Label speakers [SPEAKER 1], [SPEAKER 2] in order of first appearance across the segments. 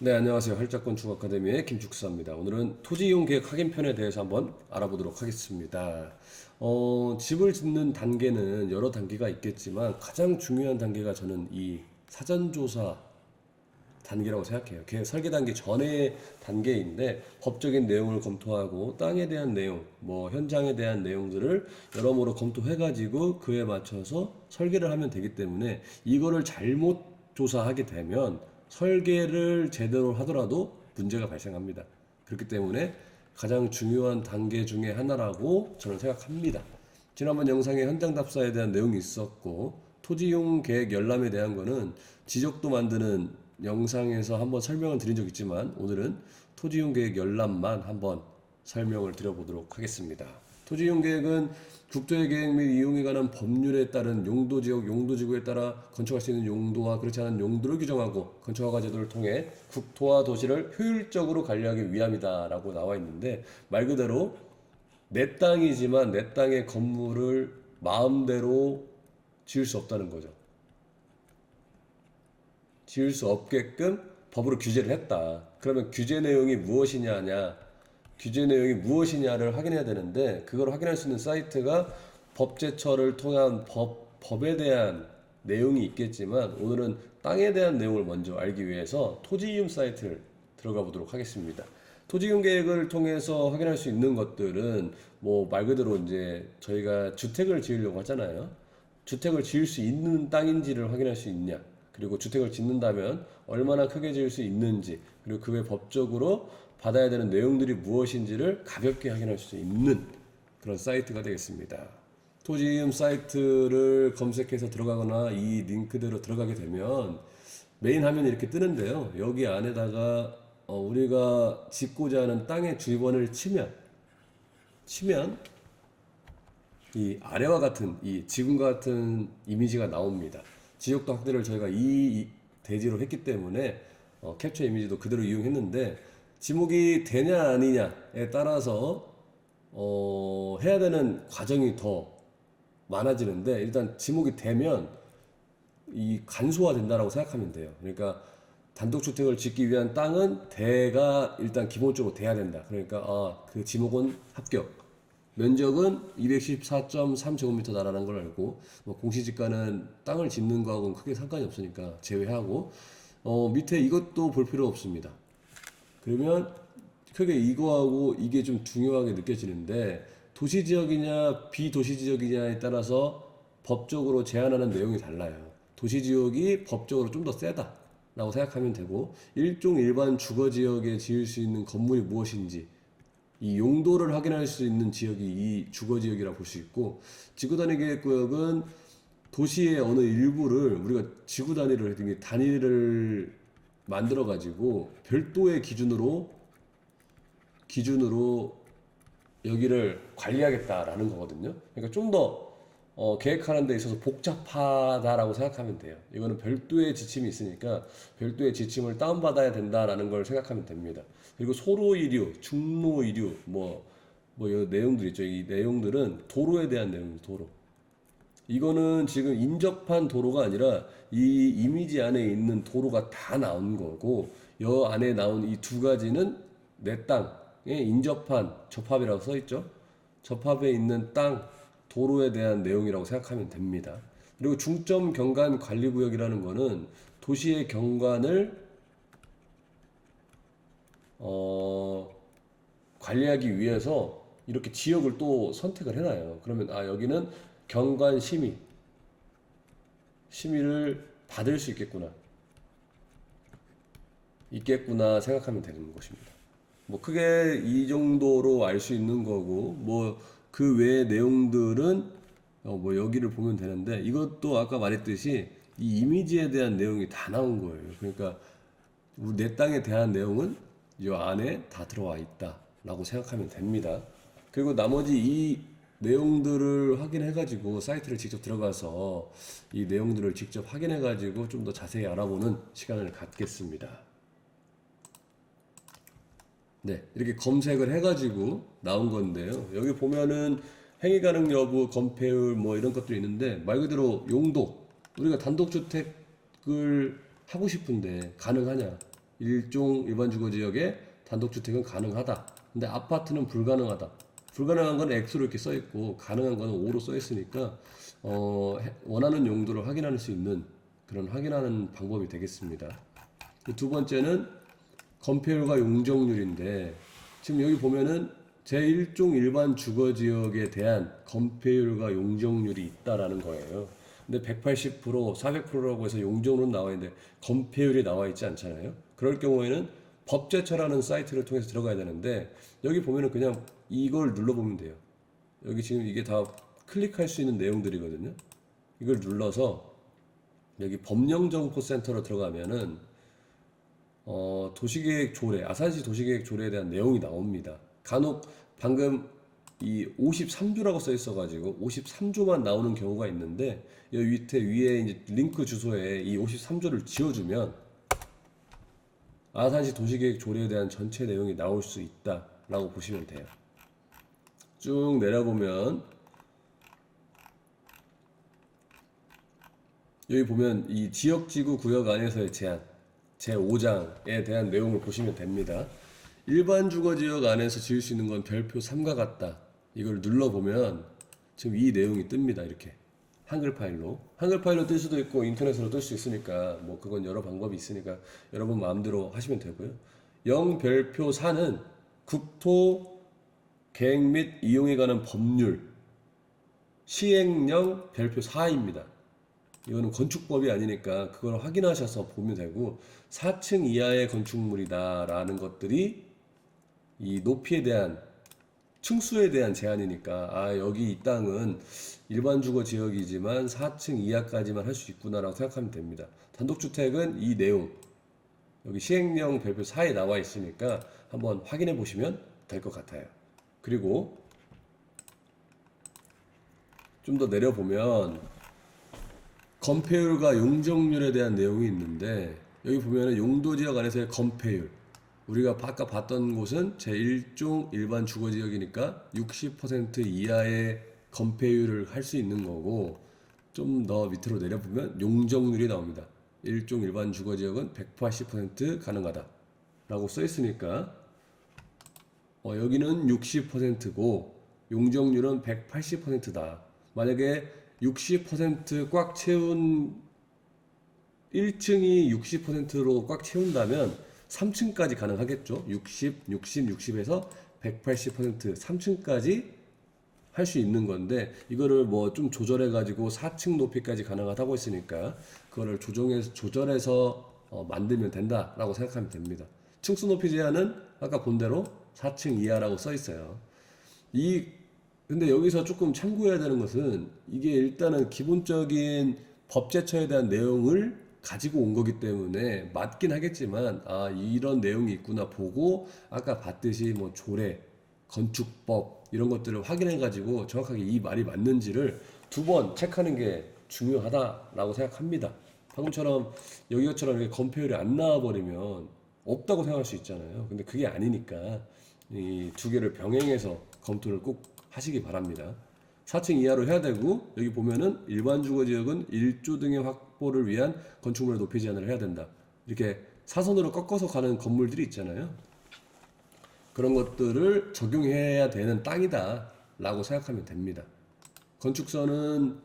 [SPEAKER 1] 네, 안녕하세요. 활짝건축 아카데미의 김축사입니다. 오늘은 토지 이용 계획 확인편에 대해서 한번 알아보도록 하겠습니다. 집을 짓는 단계는 여러 단계가 있겠지만 가장 중요한 단계가 저는 이 사전조사 단계라고 생각해요. 설계 단계 전의 단계인데 법적인 내용을 검토하고 땅에 대한 내용, 뭐 현장에 대한 내용들을 여러모로 검토해가지고 그에 맞춰서 설계를 하면 되기 때문에 이거를 잘못 조사하게 되면 설계를 제대로 하더라도 문제가 발생합니다. 그렇기 때문에 가장 중요한 단계 중에 하나라고 저는 생각합니다. 지난번 영상에 현장 답사에 대한 내용이 있었고 토지용 계획 열람에 대한 거는 지적도 만드는 영상에서 한번 설명을 드린 적 있지만 오늘은 토지용 계획 열람만 한번 설명을 드려보도록 하겠습니다. 토지용 계획은 국토의 계획 및 이용에 관한 법률에 따른 용도지역, 용도지구에 따라 건축할 수 있는 용도와 그렇지 않은 용도를 규정하고 건축허가 제도를 통해 국토와 도시를 효율적으로 관리하기 위함이다 라고 나와 있는데 말 그대로 내 땅이지만 내 땅의 건물을 마음대로 지을 수 없다는 거죠. 지을 수 없게끔 법으로 규제를 했다. 그러면 규제 내용이 무엇이냐를 확인해야 되는데 그걸 확인할 수 있는 사이트가 법제처를 통한 법에 대한 내용이 있겠지만 오늘은 땅에 대한 내용을 먼저 알기 위해서 토지이움 사이트를 들어가 보도록 하겠습니다. 토지이용 계획을 통해서 확인할 수 있는 것들은 뭐 말 그대로 이제 저희가 주택을 지으려고 하잖아요. 주택을 지을 수 있는 땅인지를 확인할 수 있냐. 그리고 주택을 짓는다면 얼마나 크게 지을 수 있는지, 그리고 그 외 법적으로 받아야 되는 내용들이 무엇인지를 가볍게 확인할 수 있는 그런 사이트가 되겠습니다. 토지이움 사이트를 검색해서 들어가거나 이 링크대로 들어가게 되면 메인 화면이 이렇게 뜨는데요. 여기 안에다가 우리가 짓고자 하는 땅의 주변을 치면 이 아래와 같은 이 지금과 같은 이미지가 나옵니다. 지역도 확대를 저희가 이 대지로 했기 때문에 캡처 이미지도 그대로 이용했는데 지목이 되냐 아니냐에 따라서 해야 되는 과정이 더 많아지는데 일단 지목이 되면 이 간소화 된다라고 생각하면 돼요. 그러니까 단독주택을 짓기 위한 땅은 대가 일단 기본적으로 돼야 된다. 그러니까 그 지목은 합격. 면적은 214.3제곱미터다라는 걸 알고 뭐 공시지가는 땅을 짓는 거하고는 크게 상관이 없으니까 제외하고 밑에 이것도 볼 필요 없습니다. 그러면 크게 이거하고 이게 좀 중요하게 느껴지는데 도시지역이냐 비도시지역이냐에 따라서 법적으로 제한하는 내용이 달라요. 도시지역이 법적으로 좀 더 세다라고 생각하면 되고 일종 일반 주거지역에 지을 수 있는 건물이 무엇인지 이 용도를 확인할 수 있는 지역이 이 주거지역이라고 볼 수 있고 지구단위계획구역은 도시의 어느 일부를 우리가 지구 단위를 만들어 가지고 별도의 기준으로 여기를 관리하겠다라는 거거든요. 그러니까 좀 더 계획하는 데 있어서 복잡하다라고 생각하면 돼요. 이거는 별도의 지침이 있으니까 별도의 지침을 다운받아야 된다라는 걸 생각하면 됩니다. 그리고 소로 이류, 중로 이류, 이 내용들 있죠. 이 내용들은 도로에 대한 내용입니다. 도로. 이거는 지금 인접한 도로가 아니라 이 이미지 안에 있는 도로가 다 나온 거고, 여 안에 나온 이 두 가지는 내 땅에 인접한 접합이라고 써 있죠. 접합에 있는 땅, 도로에 대한 내용이라고 생각하면 됩니다. 그리고 중점 경관 관리 구역이라는 거는 도시의 경관을 관리하기 위해서 이렇게 지역을 또 선택을 해놔요. 그러면 여기는 경관 심의를 받을 수 있겠구나 생각하면 되는 것입니다. 뭐 크게 이 정도로 알 수 있는 거고 뭐 그 외의 내용들은 뭐 여기를 보면 되는데 이것도 아까 말했듯이 이 이미지에 대한 내용이 다 나온 거예요. 그러니까 내 땅에 대한 내용은 이 안에 다 들어와 있다라고 생각하면 됩니다. 그리고 나머지 이 내용들을 확인해가지고 사이트를 직접 들어가서 이 내용들을 직접 확인해가지고 좀 더 자세히 알아보는 시간을 갖겠습니다. 네, 이렇게 검색을 해가지고 나온 건데요. 여기 보면은 행위 가능 여부, 건폐율 뭐 이런 것들이 있는데 말 그대로 용도 우리가 단독주택을 하고 싶은데 가능하냐? 일종 일반 주거 지역에 단독주택은 가능하다. 근데 아파트는 불가능하다. 불가능한 건 X로 이렇게 써 있고 가능한 거는 O로 써 있으니까 원하는 용도를 확인할 수 있는 그런 확인하는 방법이 되겠습니다. 두 번째는 건폐율과 용적률인데 지금 여기 보면은 제1종 일반 주거지역에 대한 건폐율과 용적률이 있다라는 거예요. 근데 180%, 400%라고 해서 용적률은 나와 있는데 건폐율이 나와 있지 않잖아요. 그럴 경우에는 법제처라는 사이트를 통해서 들어가야 되는데 여기 보면은 그냥 이걸 눌러보면 돼요. 여기 지금 이게 다 클릭할 수 있는 내용들이거든요. 이걸 눌러서 여기 법령정보센터로 들어가면은 도시계획 조례, 아산시 도시계획 조례에 대한 내용이 나옵니다. 간혹 방금 이 53조라고 써 있어가지고 53조만 나오는 경우가 있는데 여기 밑에 위에 이제 링크 주소에 이 53조를 지워주면 아산시 도시계획 조례에 대한 전체 내용이 나올 수 있다라고 보시면 돼요. 쭉 내려보면 여기 보면 이 지역지구 구역 안에서의 제한 제5장에 대한 내용을 보시면 됩니다. 일반 주거지역 안에서 지을 수 있는 건 별표 3과 같다. 이걸 눌러보면 지금 이 내용이 뜹니다. 이렇게 한글 파일로 뜰 수도 있고 인터넷으로 뜰 수 있으니까 뭐 그건 여러 방법이 있으니까 여러분 마음대로 하시면 되고요. 0 별표 4는 국토 계획 및 이용에 관한 법률 시행령 별표 4입니다. 이거는 건축법이 아니니까 그걸 확인하셔서 보면 되고 4층 이하의 건축물이다라는 것들이 이 높이에 대한 층수에 대한 제한이니까 여기 이 땅은 일반 주거 지역이지만 4층 이하까지만 할 수 있구나라고 생각하면 됩니다. 단독주택은 이 내용 여기 시행령 별표 4에 나와 있으니까 한번 확인해 보시면 될 것 같아요. 그리고 좀 더 내려보면 건폐율과 용적률에 대한 내용이 있는데 여기 보면은 용도지역 안에서의 건폐율 우리가 아까 봤던 곳은 제1종 일반 주거지역이니까 60% 이하의 건폐율을 할 수 있는 거고 좀 더 밑으로 내려보면 용적률이 나옵니다. 1종 일반 주거지역은 180% 가능하다 라고 써 있으니까 여기는 60%고 용적률은 180%다. 만약에 60% 꽉 채운 1층이 60%로 꽉 채운다면 3층까지 가능하겠죠. 60, 60에서 180% 3층까지 할 수 있는 건데 이거를 뭐 좀 조절해 가지고 4층 높이까지 가능하다고 했으니까 그거를 조절해서 만들면 된다라고 생각하면 됩니다. 층수 높이 제한은 아까 본 대로 4층 이하라고 써 있어요. 근데 여기서 조금 참고해야 되는 것은 이게 일단은 기본적인 법제처에 대한 내용을 가지고 온 거기 때문에 맞긴 하겠지만 이런 내용이 있구나 보고 아까 봤듯이 뭐 조례, 건축법 이런 것들을 확인해 가지고 정확하게 이 말이 맞는지를 2번 체크하는 게 중요하다라고 생각합니다. 방금처럼 여기처럼 이렇게 건폐율이 안 나와 버리면 없다고 생각할 수 있잖아요. 근데 그게 아니니까 이 두 개를 병행해서 검토를 꼭 하시기 바랍니다. 4층 이하로 해야 되고 여기 보면은 일반 주거지역은 1조 등의 확보를 위한 건축물의 높이 제한을 해야 된다. 이렇게 사선으로 꺾어서 가는 건물들이 있잖아요. 그런 것들을 적용해야 되는 땅이다 라고 생각하면 됩니다. 건축선은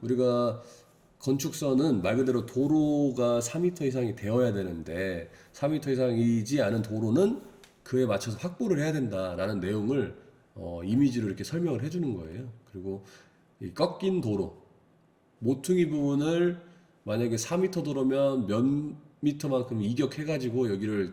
[SPEAKER 1] 말 그대로 도로가 4m 이상이 되어야 되는데 4m 이상이지 않은 도로는 그에 맞춰서 확보를 해야 된다라는 내용을 이미지로 이렇게 설명을 해주는 거예요. 그리고 이 꺾인 도로, 모퉁이 부분을 만약에 4m 도로면 몇 미터만큼 이격해가지고 여기를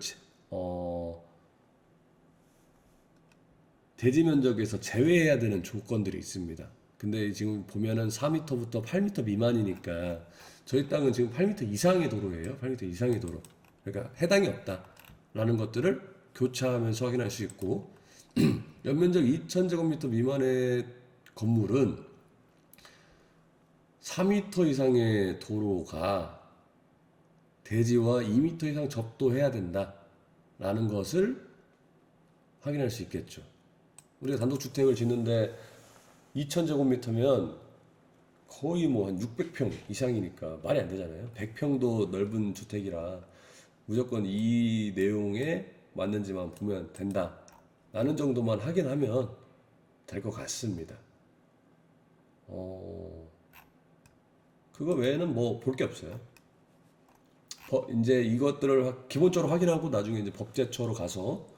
[SPEAKER 1] 대지 면적에서 제외해야 되는 조건들이 있습니다. 근데 지금 보면은 4m부터 8m 미만이니까 저희 땅은 지금 8m 이상의 도로예요. 8m 이상의 도로. 그러니까 해당이 없다라는 것들을 교차하면서 확인할 수 있고 연면적 2000제곱미터 미만의 건물은 4m 이상의 도로가 대지와 2m 이상 접도해야 된다라는 것을 확인할 수 있겠죠. 우리가 단독주택을 짓는데 2000제곱미터면 거의 뭐 한 600평 이상이니까 말이 안 되잖아요. 100평도 넓은 주택이라 무조건 이 내용에 맞는지만 보면 된다 라는 정도만 확인하면 될 것 같습니다. 그거 외에는 뭐 볼 게 없어요. 이제 이것들을 기본적으로 확인하고 나중에 이제 법제처로 가서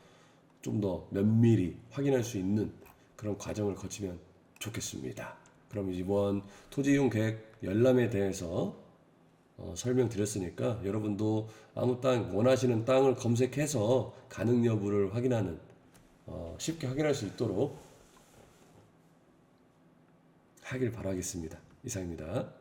[SPEAKER 1] 좀 더 면밀히 확인할 수 있는 그런 과정을 거치면 좋겠습니다. 그럼 이번 토지이용 계획 열람에 대해서 설명드렸으니까 여러분도 아무 땅 원하시는 땅을 검색해서 가능 여부를 확인하는 쉽게 확인할 수 있도록 하길 바라겠습니다. 이상입니다.